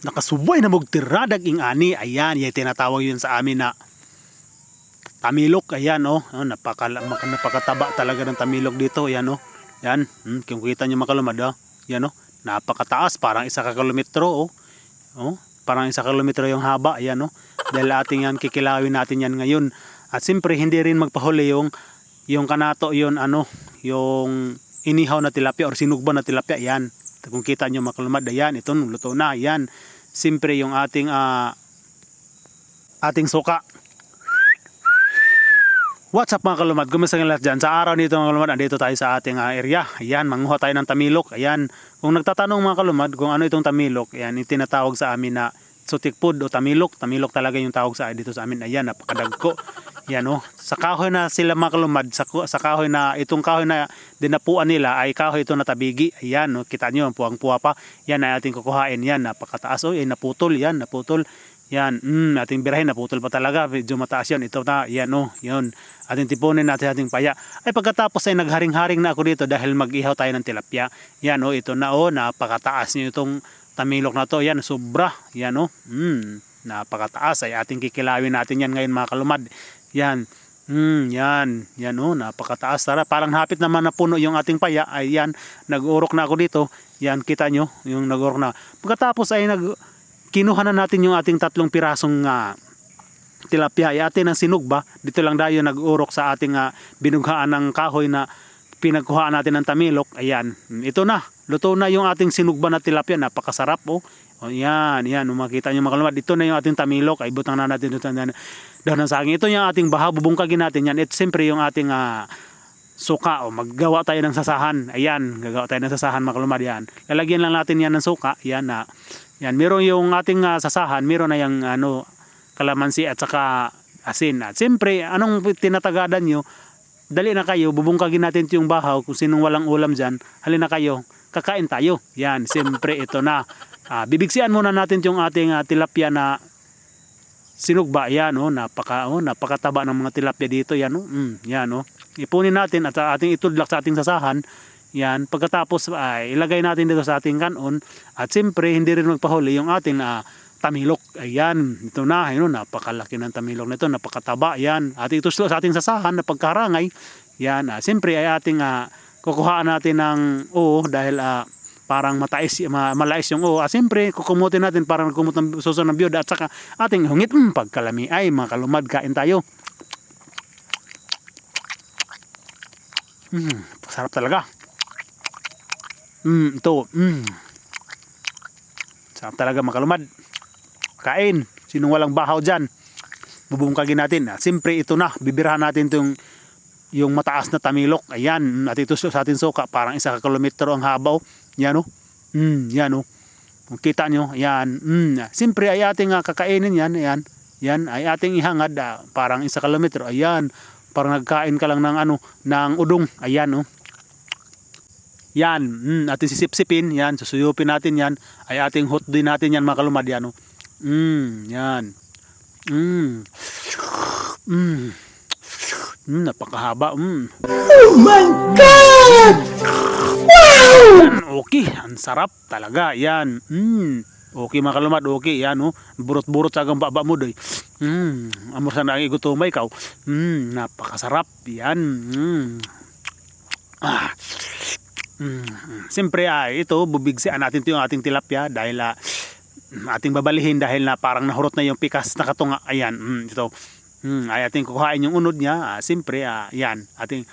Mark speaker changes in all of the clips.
Speaker 1: nakasubay na magtiradag ing ani. Ayan, yung tinatawag yun sa amin na tamilok. Ayan oh, napakataba talaga ng tamilok dito. Ayan oh, yan, kung kita nyo mga kalumad oh. Yan oh, napakataas, parang 1 kilometro oh. Oh, parang 1 kilometro yung haba. Ayan oh, dahil ating yan, kikilawin natin yan ngayon. At siyempre hindi rin magpahuli yung kanato, yun ano, yung inihaw na tilapia or sinugba na tilapia. Yan, kung kita nyo mga kalumad, ayan, ito luto na. Yan, siyempre yung ating suka. What's up mga kalumad, kumusta nga lahat dyan? Sa araw nito mga kalumad, andito tayo sa ating area. Ayan, manguha tayo ng tamilok. Ayan, kung nagtatanong mga kalumad kung ano itong tamilok, ayan, itinatawag sa amin na sutikpud o tamilok. Tamilok talaga yung tawag sa dito sa amin. Ayan, napakadagko. Ayan oh, sa kahoy na sila mga kalumad, sa kahoy na, itong kahoy na dinapuan nila ay kahoy ito na tabigi. Ayan oh, kita nyo, puwang-puwa pa. Yan ay ating kukuhain. Yan, napakataas oh, ay naputol. Yan, naputol. Yan, ating birahin, naputol pa talaga. Medyo mataas yan. Ito na, yan oh, yun. Ating tipunin natin ating paya. Ay pagkatapos ay nagharing-haring na ako dito dahil mag-ihaw tayo ng tilapia. Yan oh, ito na oh, napakataas nyo itong tamilok na to. Yan, sobra. Yan oh, napakataas. Ay ating kikilawin natin yan ngayon mga kalumad. Yan, yan oh, napakataas. Tara, parang hapit naman na puno yung ating paya. Ay yan, nag-urok na ako dito. Yan, kita nyo, yung nag-urok na. Pagkatapos ay kinuha na natin yung ating 3 pirasong tilapia. Ay atin ang sinugba. Dito lang tayo nag-urok sa ating binughaan ng kahoy na pinagkuhaan natin ng tamilok. Ayan, ito na. Luto na yung ating sinugba na tilapia. Napakasarap oh. O yan, makita nyo mga kalumad. Ito na yung ating tamilok. Ay butang na natin dito daw ng saging. Ito yung ating bahaw. Bubungkagin natin yan. Ito siyempre yung ating suka. O maggawa tayo ng sasahan. Ayan, gagawa tayo ng sasahan mga kalumad. Yan, lalagyan lang natin yan ng suka. Yan na. Yan, meron yung ating sasahan, meron na yung kalamansi at saka asin. At siyempre, anong tinatagadan nyo? Dali na kayo, bubungkagin natin yung bahaw. Kung sinong walang ulam dyan, halina kayo, kakain tayo. Yan, siyempre ito na. Bibigsian muna natin yung ating tilapia na sinugba. Yan oh, napakataba ng mga tilapia dito. Yan oh, yan oh. Ipunin natin at ating itudlak sa ating sasahan. Yan, pagkatapos ay ilagay natin dito sa ating kanon at siyempre hindi rin magpahuli yung ating tamilok. Ayan, ito na, yun, napakalaki ng tamilok nito, napakataba. Yan, at ito sa ating sasahan na pagkarangay. Yan, siyempre ay ating kukuhaan natin ng dahil parang malais yung siyempre kukumutin natin parang kumut ng suso ng biyod at saka ating hungit. Pagkalami ay mga kalumad, kain tayo. Sarap talaga. Ito. Sarap talaga mga kalumad. Kain. Sinong walang bahaw dyan, bubungkagin natin. Siyempre ito na. Bibirahan natin yung mataas na tamilok. Ayan. At ito sa ating suka. Parang 1 kilometro ang habaw. Yan o. Yan o. Kung kita nyo. Ayan. Siyempre ay ating kakainin yan. Ayan. Yan ay ating ihangad. Parang 1 kilometro. Ayan. Parang nagkain ka lang ng udong. Ayan o. Yan, ating sisipsipin, yan, susuyupin natin yan, ay ating hot din natin yan mga kalumad, yan oh. Yan. Napakahaba. Oh my God! Wow! Okay, ang sarap talaga, yan. Okay mga kalumad, okay, yan oh. Burot-burot sa agang baba mo doy. Amor sa naigutumay ikaw. Napakasarap, yan. Siyempre ito bubigsian natin yung ating tilapia dahil ating babalihin dahil na parang nahurot na yung pikas na katunga. Ayan, ito ay ating kukuhain yung unod niya. Siyempre yan ating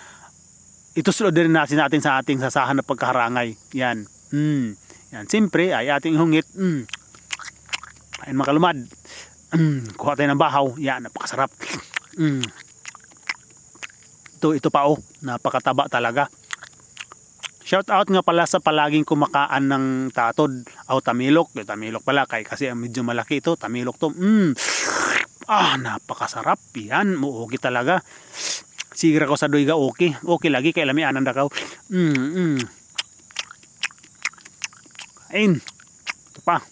Speaker 1: itusulod din natin sa ating sasahan na pagkaharangay. Yan, yan siyempre ay ating hungit. Ayun mga kalumad, kuha tayo ng bahaw. Yan, napakasarap. Ito pa oh, napakataba talaga. Shout out nga pala sa palaging kumakaan ng tatod o tamilok. Tamilok pala kasi medyo malaki ito. Tamilok to. Napakasarap. Yan, muugi talaga. Sigira ko sa doy ga okay. Okay lagi kay lamianan na kaw. Kain. Ito pa.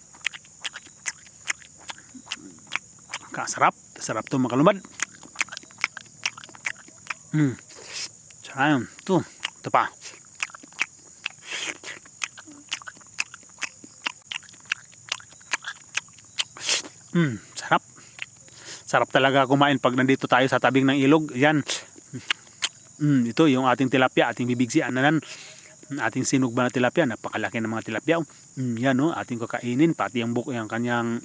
Speaker 1: Kasarap. Sarap to mga kalumad. Sarap. Ito pa. Sarap. Sarap talaga kumain pag nandito tayo sa tabing ng ilog. Yan. Ito yung ating tilapia, ating bibigsian na nan. Ating sinugba na tilapia, napakalaki ng mga tilapia. Yan oh, ating kakainin pati yung yung kanyang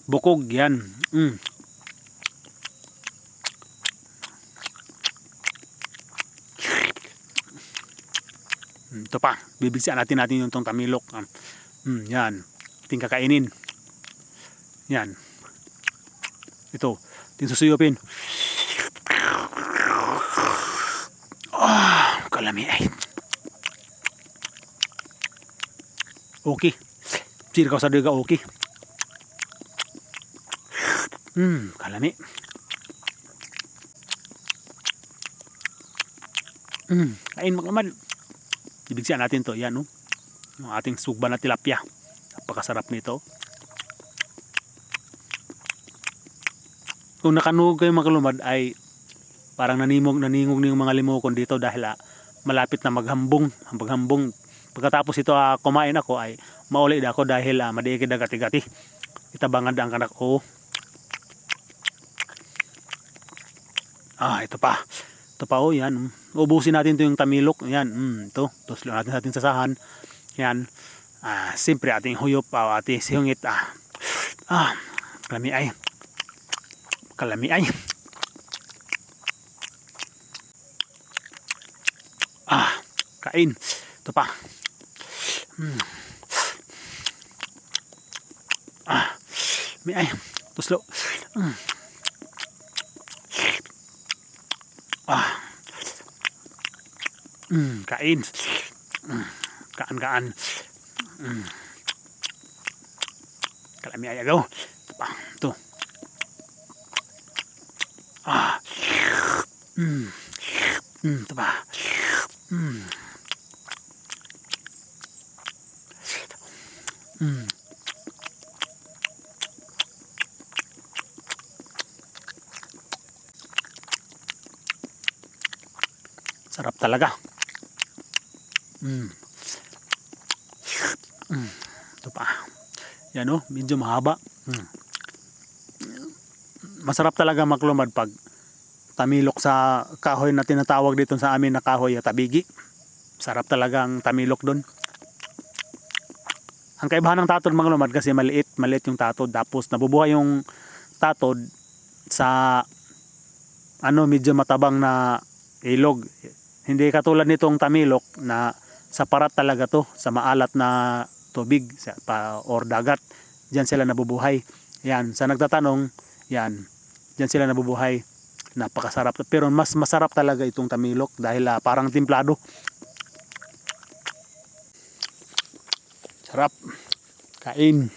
Speaker 1: bukog yan. Ito pa, bibigsian natin yung tong tamilok. Yan, ating kakainin. Yan. Ito, ating susuyopin. Kalami ay. Okay. Sirkaw sa diga okay. Kalami. Kain maglamad. Ibigsian natin to. Yan oh. Yung ating sugba na tilapia. Napakasarap nito. Kung nakanuog kayo mga kalumad ay parang naningog yung mga limokon dito dahil malapit na maghambong. Pagkatapos ito kumain ako ay mauli ako dahil madiikid na gati-gati. Itabangan ang kanak ko. Ito pa. Ito pa yan. Ubusin natin ito yung tamilok. Yan, ito. Tuslo natin sa ating sasahan. Yan. Siyempre ating huyop, ating sihungit. Kalami ay. Kain. Ito pa. May ay. Tuslo. Kain. Kaan. Kalami ay agaw. Ito pa. Ito. Ito pa. Sarap talaga. Ito pa. Yan oh, medyo mahaba. Masarap talaga maklumad pag tamilok sa kahoy na tinatawag dito sa amin na kahoy tabigi. Sarap talaga ang tamilok doon. Ang kaibahan ng tatod mga lumad kasi maliit yung tatod, tapos nabubuhay yung tatod sa medyo matabang na ilog. Hindi katulad nitong tamilok na sa parat talaga to, sa maalat na tubig or dagat. Diyan sila nabubuhay. Yan, sa nagtatanong, yan, diyan sila nabubuhay. Napakasarap. Pero mas masarap talaga itong tamilok dahil parang timplado. Sarap. Kain.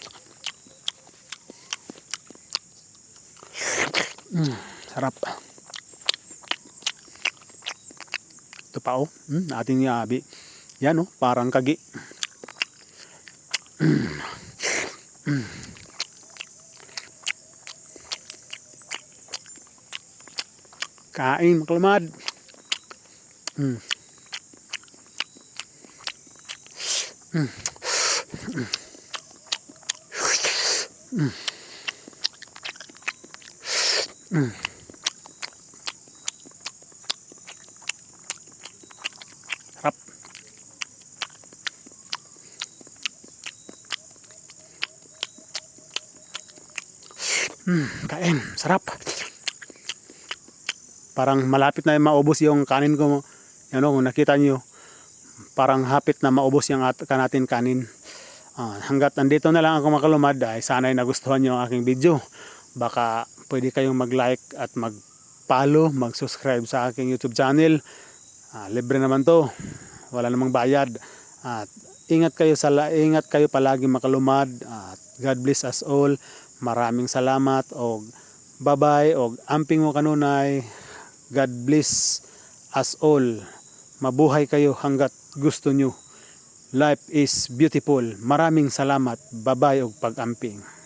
Speaker 1: Sarap. Ito pa ating yabi. Yan parang kagi. Kain makalumad. Sarap. Kain, sarap. Parang malapit na maubos yung kanin ko. Yan kung nakita nyo, parang hapit na maubos yung natin kanin. Hanggat nandito na lang ako makalumad ay sana'y nagustuhan nyo ang aking video. Baka pwede kayong mag-like at mag-follow, mag-subscribe sa aking YouTube channel. Libre naman to, wala namang bayad. At ingat kayo palagi makalumad. At God bless us all. Maraming salamat og bye-bye og amping mo kanunay. God bless us all. Mabuhay kayo hanggat gusto nyo. Life is beautiful. Maraming salamat. Bye-bye og pag-amping.